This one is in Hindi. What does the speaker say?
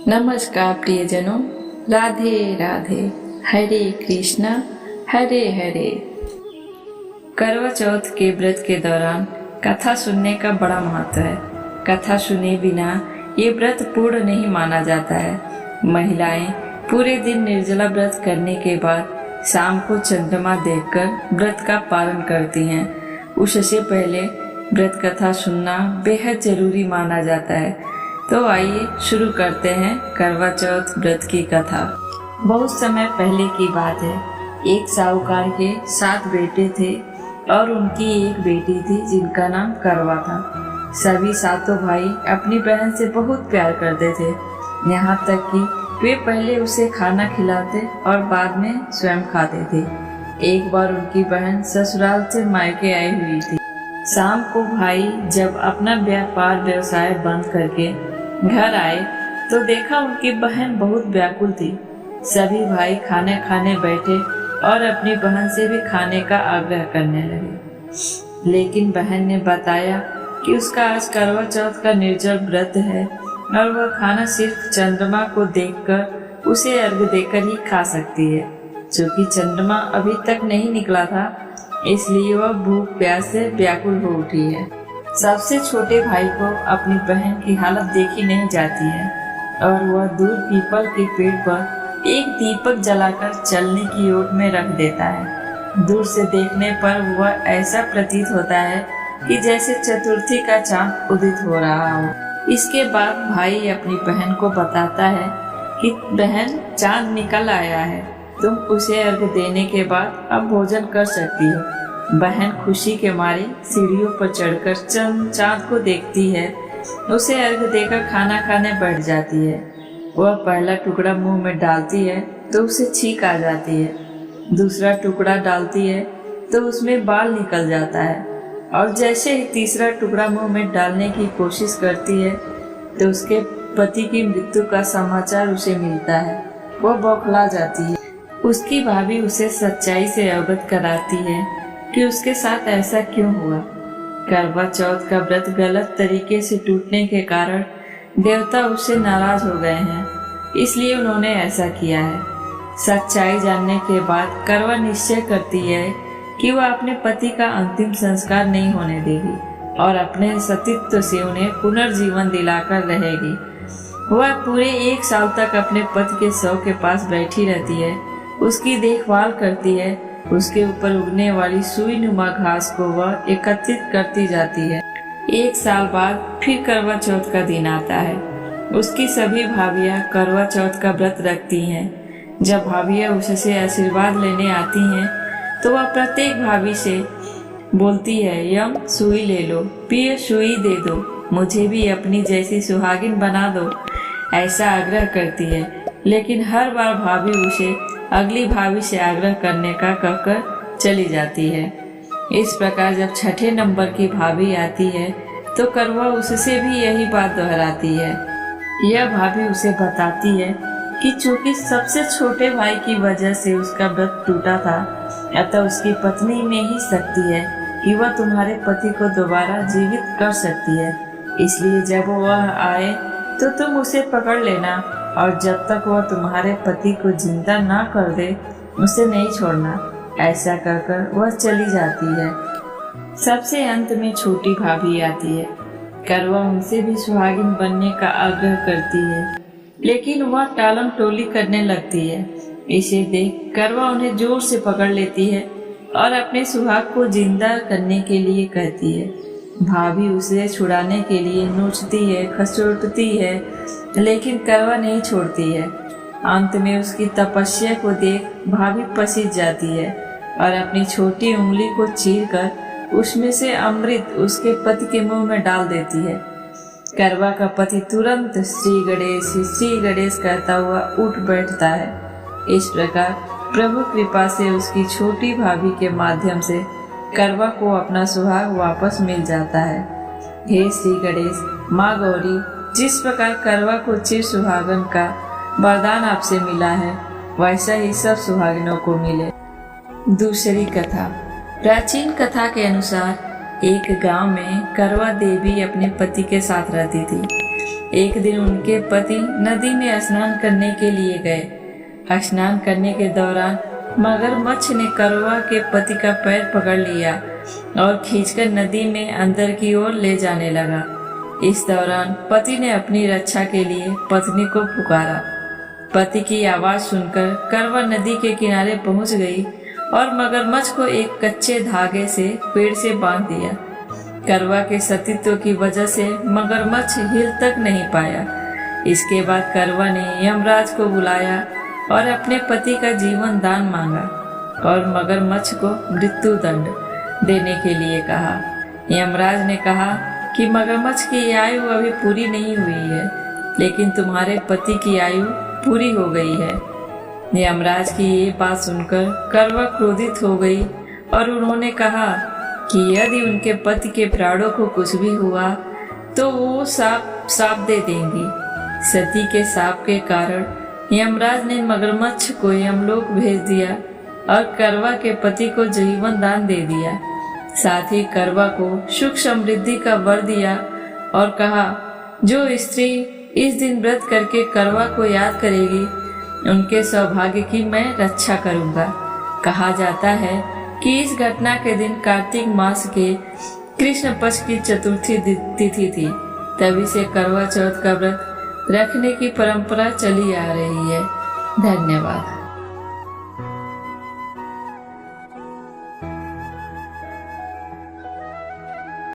नमस्कार प्रियजनों, राधे राधे, हरे कृष्णा हरे हरे। करवा चौथ के व्रत के दौरान कथा सुनने का बड़ा महत्व है। कथा सुने बिना ये व्रत पूर्ण नहीं माना जाता है। महिलाएं पूरे दिन निर्जला व्रत करने के बाद शाम को चंद्रमा देखकर व्रत का पालन करती हैं। उससे पहले व्रत कथा सुनना बेहद जरूरी माना जाता है। तो आइए शुरू करते हैं करवा चौथ व्रत की कथा। बहुत समय पहले की बात है। एक साहूकार के 7 बेटे थे और उनकी एक बेटी थी जिनका नाम करवा था। सभी 7 भाई अपनी बहन से बहुत प्यार करते थे, यहाँ तक कि वे पहले उसे खाना खिलाते और बाद में स्वयं खाते थे। एक बार उनकी बहन ससुराल से मायके आई हुई थी। शाम को भाई जब अपना व्यापार व्यवसाय बंद करके घर आए तो देखा उनकी बहन बहुत व्याकुल थी। सभी भाई खाने खाने बैठे और अपनी बहन से भी खाने का आग्रह करने लगे, लेकिन बहन ने बताया कि उसका आज करवा चौथ का निर्जल व्रत है और वह खाना सिर्फ चंद्रमा को देखकर उसे अर्घ देकर ही खा सकती है। क्योंकि चंद्रमा अभी तक नहीं निकला था, इसलिए वह भूख प्यास से व्याकुल हो उठी है। सबसे छोटे भाई को अपनी बहन की हालत देखी नहीं जाती है और वह दूर पीपल के पेड़ पर एक दीपक जलाकर चलने की ओट में रख देता है। दूर से देखने पर वह ऐसा प्रतीत होता है कि जैसे चतुर्थी का चांद उदित हो रहा हो। इसके बाद भाई अपनी बहन को बताता है कि बहन, चांद निकल आया है, तुम उसे अर्घ देने के बाद अब भोजन कर सकती हो। बहन खुशी के मारे सीढ़ियों पर चढ़कर चांद को देखती है, उसे अर्घ देकर खाना खाने बैठ जाती है। वह पहला टुकड़ा मुंह में डालती है तो उसे छींक आ जाती है, दूसरा टुकड़ा डालती है तो उसमें बाल निकल जाता है और जैसे ही तीसरा टुकड़ा मुंह में डालने की कोशिश करती है तो उसके पति की मृत्यु का समाचार उसे मिलता है। वह बौखला जाती है। उसकी भाभी उसे सच्चाई से अवगत कराती है कि उसके साथ ऐसा क्यों हुआ। करवा चौथ का व्रत गलत तरीके से टूटने के कारण देवता उससे नाराज हो गए हैं, इसलिए उन्होंने ऐसा किया है। सच्चाई जानने के बाद करवा निश्चय करती है कि वह अपने पति का अंतिम संस्कार नहीं होने देगी और अपने सतीत्व से उन्हें पुनर्जीवन दिलाकर रहेगी। वह पूरे 1 साल तक अपने पति के शव के पास बैठी रहती है, उसकी देखभाल करती है। उसके ऊपर उगने वाली सुई नुमा घास को वह एकत्रित करती जाती है। 1 साल बाद फिर करवा चौथ का दिन आता है। उसकी सभी भाभियां करवा चौथ का व्रत रखती हैं। जब भाभियां उससे आशीर्वाद लेने आती हैं तो वह प्रत्येक भाभी से बोलती है, यम सुई ले लो, पिए सुई दे दो, मुझे भी अपनी जैसी सुहागिन बना दो, ऐसा आग्रह करती है। लेकिन हर बार भाभी उसे अगली भाभी से आग्रह करने का कहकर चली जाती है। इस प्रकार जब 6ठे नंबर की भाभी आती है तो करवा उससे भी यही बात दोहराती है। यह भाभी उसे बताती है कि चूंकि सबसे छोटे भाई की वजह से उसका व्रत टूटा था, अतः उसकी पत्नी में ही शक्ति है कि वह तुम्हारे पति को दोबारा जीवित कर सकती है। इसलिए जब वह आए तो तुम उसे पकड़ लेना और जब तक वह तुम्हारे पति को जिंदा ना कर दे उसे नहीं छोड़ना। ऐसा कहकर वह चली जाती है। सबसे अंत में छोटी भाभी आती है। करवा उनसे भी सुहागिन बनने का आग्रह करती है, लेकिन वह टालम टोली करने लगती है। इसे देख करवा उन्हें जोर से पकड़ लेती है और अपने सुहाग को जिंदा करने के लिए कहती है। भाभी उसे छुड़ाने के लिए नोचती है, खसोटती है, लेकिन करवा नहीं छोड़ती है। अंत में उसकी तपस्या को देख भाभी पसीज जाती है और अपनी छोटी उंगली को चीरकर उसमें से अमृत उसके पति के मुंह में डाल देती है। करवा का पति तुरंत श्री गणेश कहता हुआ उठ बैठता है। इस प्रकार प्रभु कृपा से उसकी छोटी भाभी के माध्यम से करवा को अपना सुहाग वापस मिल जाता है। हे श्री गणेश, माँ गौरी, जिस प्रकार करवा को चिर सुहागन का वरदान आपसे मिला है, वैसा ही सब सुहागिनों को मिले। दूसरी कथा। प्राचीन कथा के अनुसार एक गांव में करवा देवी अपने पति के साथ रहती थी। एक दिन उनके पति नदी में स्नान करने के लिए गए। स्नान करने के दौरान मगरमच्छ ने करवा के पति का पैर पकड़ लिया और खींचकर नदी में अंदर की ओर ले जाने लगा। इस दौरान पति ने अपनी रक्षा के लिए पत्नी को पुकारा। पति की आवाज सुनकर करवा नदी के किनारे पहुंच गई और मगरमच्छ को एक कच्चे धागे से पेड़ से बांध दिया। करवा के सतीत्व की वजह से मगरमच्छ हिल तक नहीं पाया। इसके बाद करवा ने यमराज को बुलाया और अपने पति का जीवन दान मांगा और मगरमच्छ को मृत्यु दंड देने के लिए कहा। यमराज ने कहा कि मगरमच्छ की आयु अभी पूरी नहीं हुई है, लेकिन तुम्हारे पति की आयु पूरी हो गई है। यमराज की ये बात सुनकर करवा क्रोधित हो गई और उन्होंने कहा कि यदि उनके पति के प्राणों को कुछ भी हुआ तो वो साप दे देंगी। सती के साप के कारण यमराज ने मगरमच्छ को यमलोक भेज दिया और करवा के पति को जीवन दान दे दिया। साथ ही करवा को सुख समृद्धि का वर दिया और कहा, जो स्त्री इस दिन व्रत करके करवा को याद करेगी उनके सौभाग्य की मैं रक्षा करूंगा। कहा जाता है कि इस घटना के दिन कार्तिक मास के कृष्ण पक्ष की चतुर्थी तिथि थी। तभी से करवा चौथ का व्रत रखने की परंपरा चली आ रही है। धन्यवाद।